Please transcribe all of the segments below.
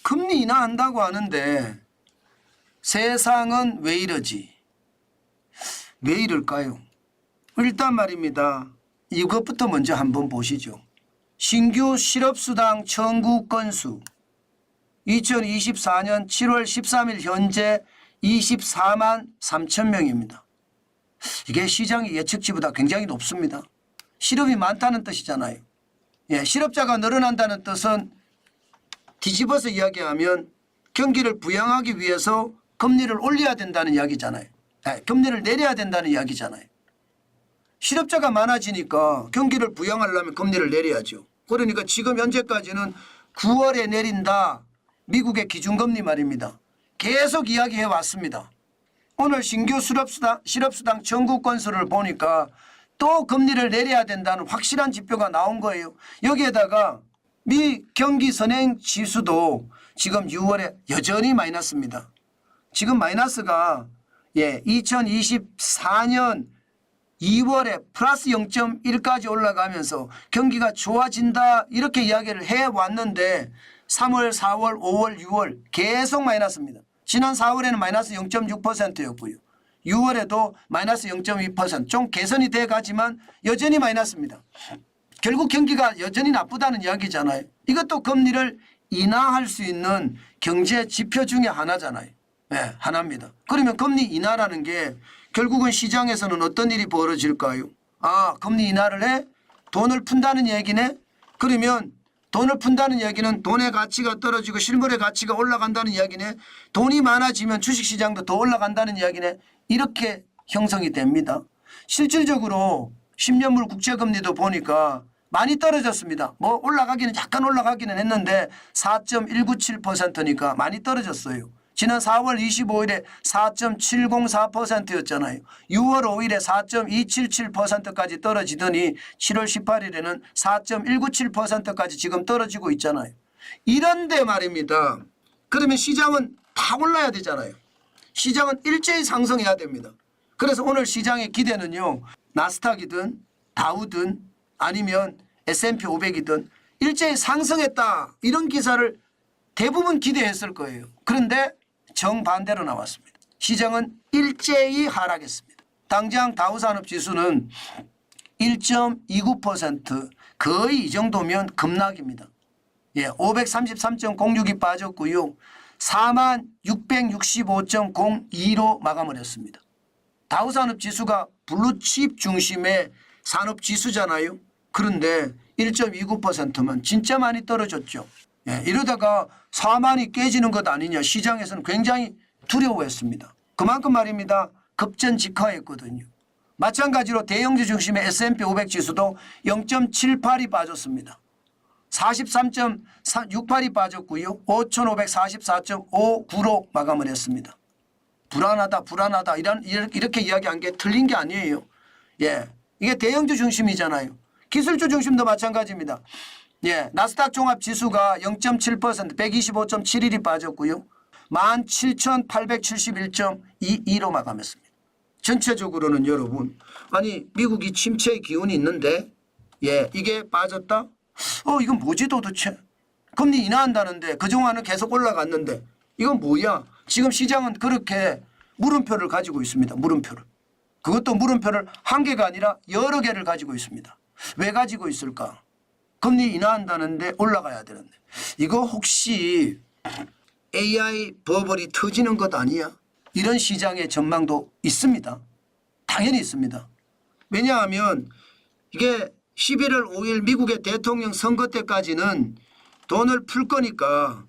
금리 인하한다고 하는데 세상은 왜 이러지? 왜 이럴까요? 일단 말입니다. 이것부터 먼저 한번 보시죠. 신규 실업수당 청구 건수 2024년 7월 13일 현재 24만 3천 명입니다. 이게 시장의 예측치보다 굉장히 높습니다. 실업이 많다는 뜻이잖아요. 예, 실업자가 늘어난다는 뜻은 뒤집어서 이야기하면 경기를 부양하기 위해서 금리를 올려야 된다는 이야기잖아요. 예, 금리를 내려야 된다는 이야기잖아요. 실업자가 많아지니까 경기를 부양하려면 금리를 내려야죠. 그러니까 지금 현재까지는 9월에 내린다. 미국의 기준금리 말입니다. 계속 이야기해 왔습니다. 오늘 신규 실업수당 청구 건수를 보니까 또 금리를 내려야 된다는 확실한 지표가 나온 거예요. 여기에다가 미 경기 선행 지수도 지금 6월에 여전히 마이너스입니다. 지금 마이너스가 2024년 2월에 플러스 0.1까지 올라가면서 경기가 좋아진다 이렇게 이야기를 해왔는데 3월, 4월, 5월, 6월 계속 마이너스입니다. 지난 4월에는 마이너스 0.6%였고요. 6월에도 마이너스 0.2%. 좀 개선이 돼가지만 여전히 마이너스입니다. 결국 경기가 여전히 나쁘다는 이야기잖아요. 이것도 금리를 인하할 수 있는 경제 지표 중에 하나잖아요. 네, 하나입니다. 그러면 금리 인하라는 게 결국은 시장에서는 어떤 일이 벌어질까요? 아, 금리 인하를 해? 돈을 푼다는 얘기네? 그러면 돈을 푼다는 얘기는 돈의 가치가 떨어지고 실물의 가치가 올라간다는 이야기네. 돈이 많아지면 주식시장도 더 올라간다는 이야기네. 이렇게 형성이 됩니다. 실질적으로 10년물 국채금리도 보니까 많이 떨어졌습니다. 뭐 올라가기는 약간 올라가기는 했는데 4.197%니까 많이 떨어졌어요. 지난 4월 25일에 4.704%였잖아요. 6월 5일에 4.277%까지 떨어지더니 7월 18일에는 4.197%까지 지금 떨어지고 있잖아요. 이런데 말입니다. 그러면 시장은 다 올라야 되잖아요. 시장은 일제히 상승해야 됩니다. 그래서 오늘 시장의 기대는요. 나스닥이든 다우든 아니면 S&P 500이든 일제히 상승했다. 이런 기사를 대부분 기대했을 거예요. 그런데 정반대로 나왔습니다. 시장은 일제히 하락했습니다. 당장 다우산업지수는 1.29% 거의 이 정도면 급락입니다. 533.06이 빠졌고요. 4665.02로 마감을 했습니다. 다우산업지수가 블루칩 중심의 산업지수잖아요. 그런데 1.29%면 진짜 많이 떨어졌죠. 이러다가 4만이 깨지는 것 아니냐 시장에서는 굉장히 두려워했습니다. 그만큼 말입니다. 급전직하했거든요. 마찬가지로 대형주 중심의 S&P 500 지수도 0.78이 빠졌습니다. 43.68이 빠졌고요. 5544.59로 마감을 했습니다. 불안하다 이렇게 이야기한 게 틀린 게 아니에요. 이게 대형주 중심이잖아요. 기술주 중심도 마찬가지입니다. 나스닥 종합지수가 0.7% 125.71이 빠졌고요. 17,871.22로 마감했습니다. 전체적으로는 여러분 아니 미국이 침체의 기운이 있는데 이게 빠졌다? 이건 뭐지 도대체? 금리 인하한다는데 그동안은 계속 올라갔는데 이건 뭐야? 지금 시장은 그렇게 물음표를 가지고 있습니다. 물음표를. 그것도 물음표를 한 개가 아니라 여러 개를 가지고 있습니다. 왜 가지고 있을까? 금리 인하한다는데 올라가야 되는데 이거 혹시 AI 버블이 터지는 것 아니야? 이런 시장의 전망도 있습니다. 당연히 있습니다. 왜냐하면 이게 11월 5일 미국의 대통령 선거 때까지는 돈을 풀 거니까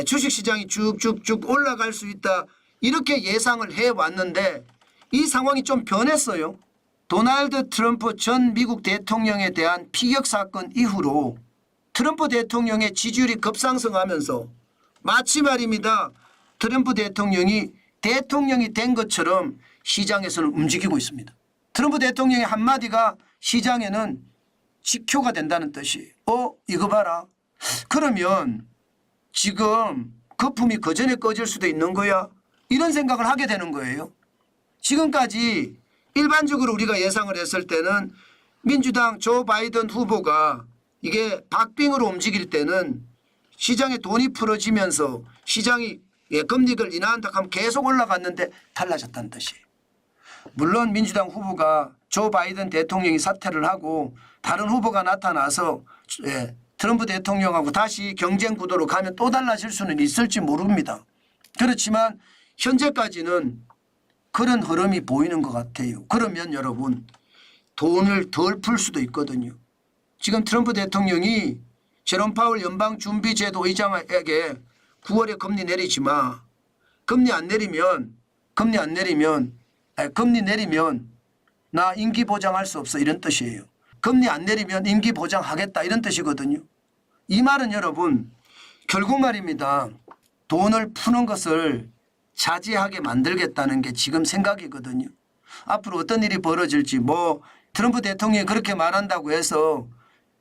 주식시장이 쭉쭉쭉 올라갈 수 있다 이렇게 예상을 해왔는데 이 상황이 좀 변했어요. 도널드 트럼프 전 미국 대통령에 대한 피격 사건 이후로 트럼프 대통령의 지지율이 급상승하면서 마치 말입니다. 트럼프 대통령이 된 것처럼 시장에서는 움직이고 있습니다. 트럼프 대통령의 한마디가 시장에는 지표가 된다는 뜻이에요. 이거 봐라. 그러면 지금 거품이 그 전에 꺼질 수도 있는 거야. 이런 생각을 하게 되는 거예요. 지금까지 일반적으로 우리가 예상을 했을 때는 민주당 조 바이든 후보가 이게 박빙으로 움직일 때는 시장에 돈이 풀어지면서 시장이 금리를 인하한다 하면 계속 올라갔는데 달라졌다는 뜻이에요. 물론 민주당 후보가 조 바이든 대통령이 사퇴를 하고 다른 후보가 나타나서 트럼프 대통령하고 다시 경쟁 구도로 가면 또 달라질 수는 있을지 모릅니다. 그렇지만 현재까지는 그런 흐름이 보이는 것 같아요. 그러면 여러분 돈을 덜 풀 수도 있거든요. 지금 트럼프 대통령이 제롬 파월 연방준비제도 의장에게 9월에 금리 내리지 마. 금리 내리면 나 임기 보장할 수 없어 이런 뜻이에요. 금리 안 내리면 임기 보장하겠다 이런 뜻이거든요. 이 말은 여러분 결국 말입니다. 돈을 푸는 것을 자제하게 만들겠다는 게 지금 생각이거든요. 앞으로 어떤 일이 벌어질지 트럼프 대통령이 그렇게 말한다고 해서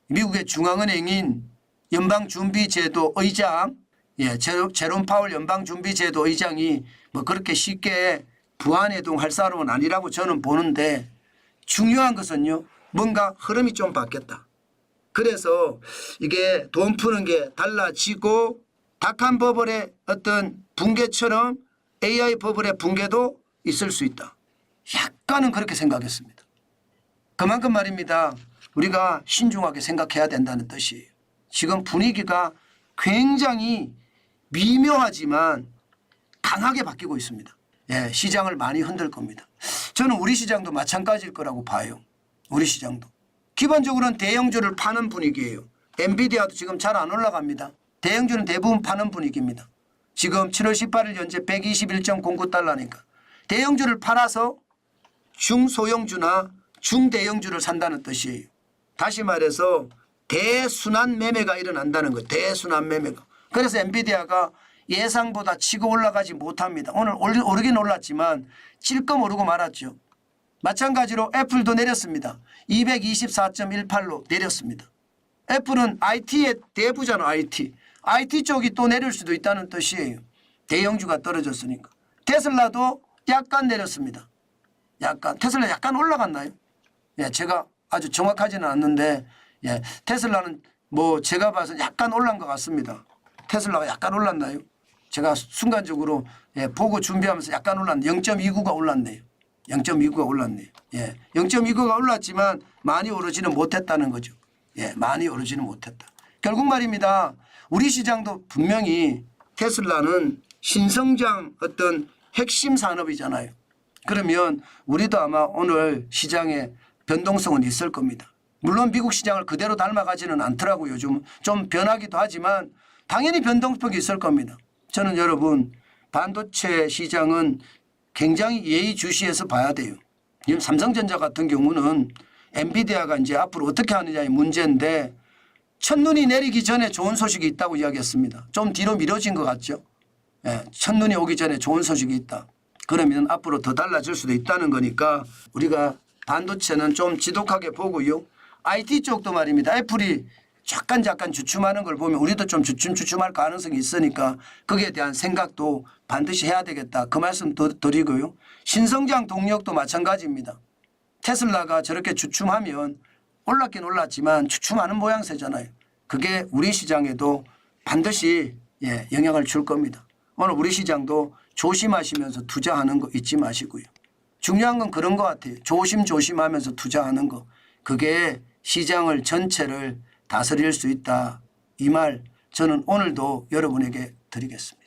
미국의 중앙은행인 연방준비제도 의장 제롬 파월 연방준비제도 의장이 그렇게 쉽게 부안해동할 사람은 아니라고 저는 보는데 중요한 것은요. 뭔가 흐름이 좀 바뀌었다. 그래서 이게 돈 푸는 게 달라지고 닥한 버블의 어떤 붕괴처럼 AI 버블의 붕괴도 있을 수 있다. 약간은 그렇게 생각했습니다. 그만큼 말입니다. 우리가 신중하게 생각해야 된다는 뜻이에요. 지금 분위기가 굉장히 미묘하지만 강하게 바뀌고 있습니다. 시장을 많이 흔들 겁니다. 저는 우리 시장도 마찬가지일 거라고 봐요. 우리 시장도. 기본적으로는 대형주를 파는 분위기예요. 엔비디아도 지금 잘 안 올라갑니다. 대형주는 대부분 파는 분위기입니다. 지금 7월 18일 현재 121.09달러니까 대형주를 팔아서 중소형주나 중대형주를 산다는 뜻이에요. 다시 말해서 대순환 매매가 일어난다는 거예요. 대순환 매매가. 그래서 엔비디아가 예상보다 치고 올라가지 못합니다. 오늘 오르긴 올랐지만 찔끔 오르고 말았죠. 마찬가지로 애플도 내렸습니다. 224.18로 내렸습니다. 애플은 IT의 대부잖아. IT 쪽이 또 내릴 수도 있다는 뜻이에요. 대형주가 떨어졌으니까. 테슬라도 약간 내렸습니다. 테슬라 약간 올라갔나요? 제가 아주 정확하지는 않는데 테슬라는 제가 봐서 약간 올란 것 같습니다. 테슬라가 약간 올랐나요? 제가 순간적으로 보고 준비하면서 약간 올랐네요. 0.29가 올랐네요. 0.29가 올랐네요. 0.29가 올랐지만 많이 오르지는 못했다는 거죠. 많이 오르지는 못했다. 결국 말입니다. 우리 시장도 분명히 테슬라는 신성장 어떤 핵심 산업이잖아요. 그러면 우리도 아마 오늘 시장에 변동성은 있을 겁니다. 물론 미국 시장을 그대로 닮아가지는 않더라고요. 요즘 좀 변하기도 하지만 당연히 변동폭이 있을 겁니다. 저는 여러분 반도체 시장은 굉장히 예의주시해서 봐야 돼요. 지금 삼성전자 같은 경우는 엔비디아가 이제 앞으로 어떻게 하느냐의 문제인데 첫눈이 내리기 전에 좋은 소식이 있다고 이야기했습니다. 좀 뒤로 미뤄진 것 같죠. 첫눈이 오기 전에 좋은 소식이 있다. 그러면 앞으로 더 달라질 수도 있다는 거니까 우리가 반도체는 좀 지독하게 보고요. IT 쪽도 말입니다. 애플이 잠깐 주춤하는 걸 보면 우리도 좀 주춤할 가능성이 있으니까 거기에 대한 생각도 반드시 해야 되겠다. 그 말씀 드리고요. 신성장 동력도 마찬가지입니다. 테슬라가 저렇게 주춤하면 올랐긴 올랐지만 주춤하는 모양새잖아요. 그게 우리 시장에도 반드시 영향을 줄 겁니다. 오늘 우리 시장도 조심하시면서 투자하는 거 잊지 마시고요. 중요한 건 그런 것 같아요. 조심하면서 투자하는 거. 그게 시장을 전체를 다스릴 수 있다. 이 말 저는 오늘도 여러분에게 드리겠습니다.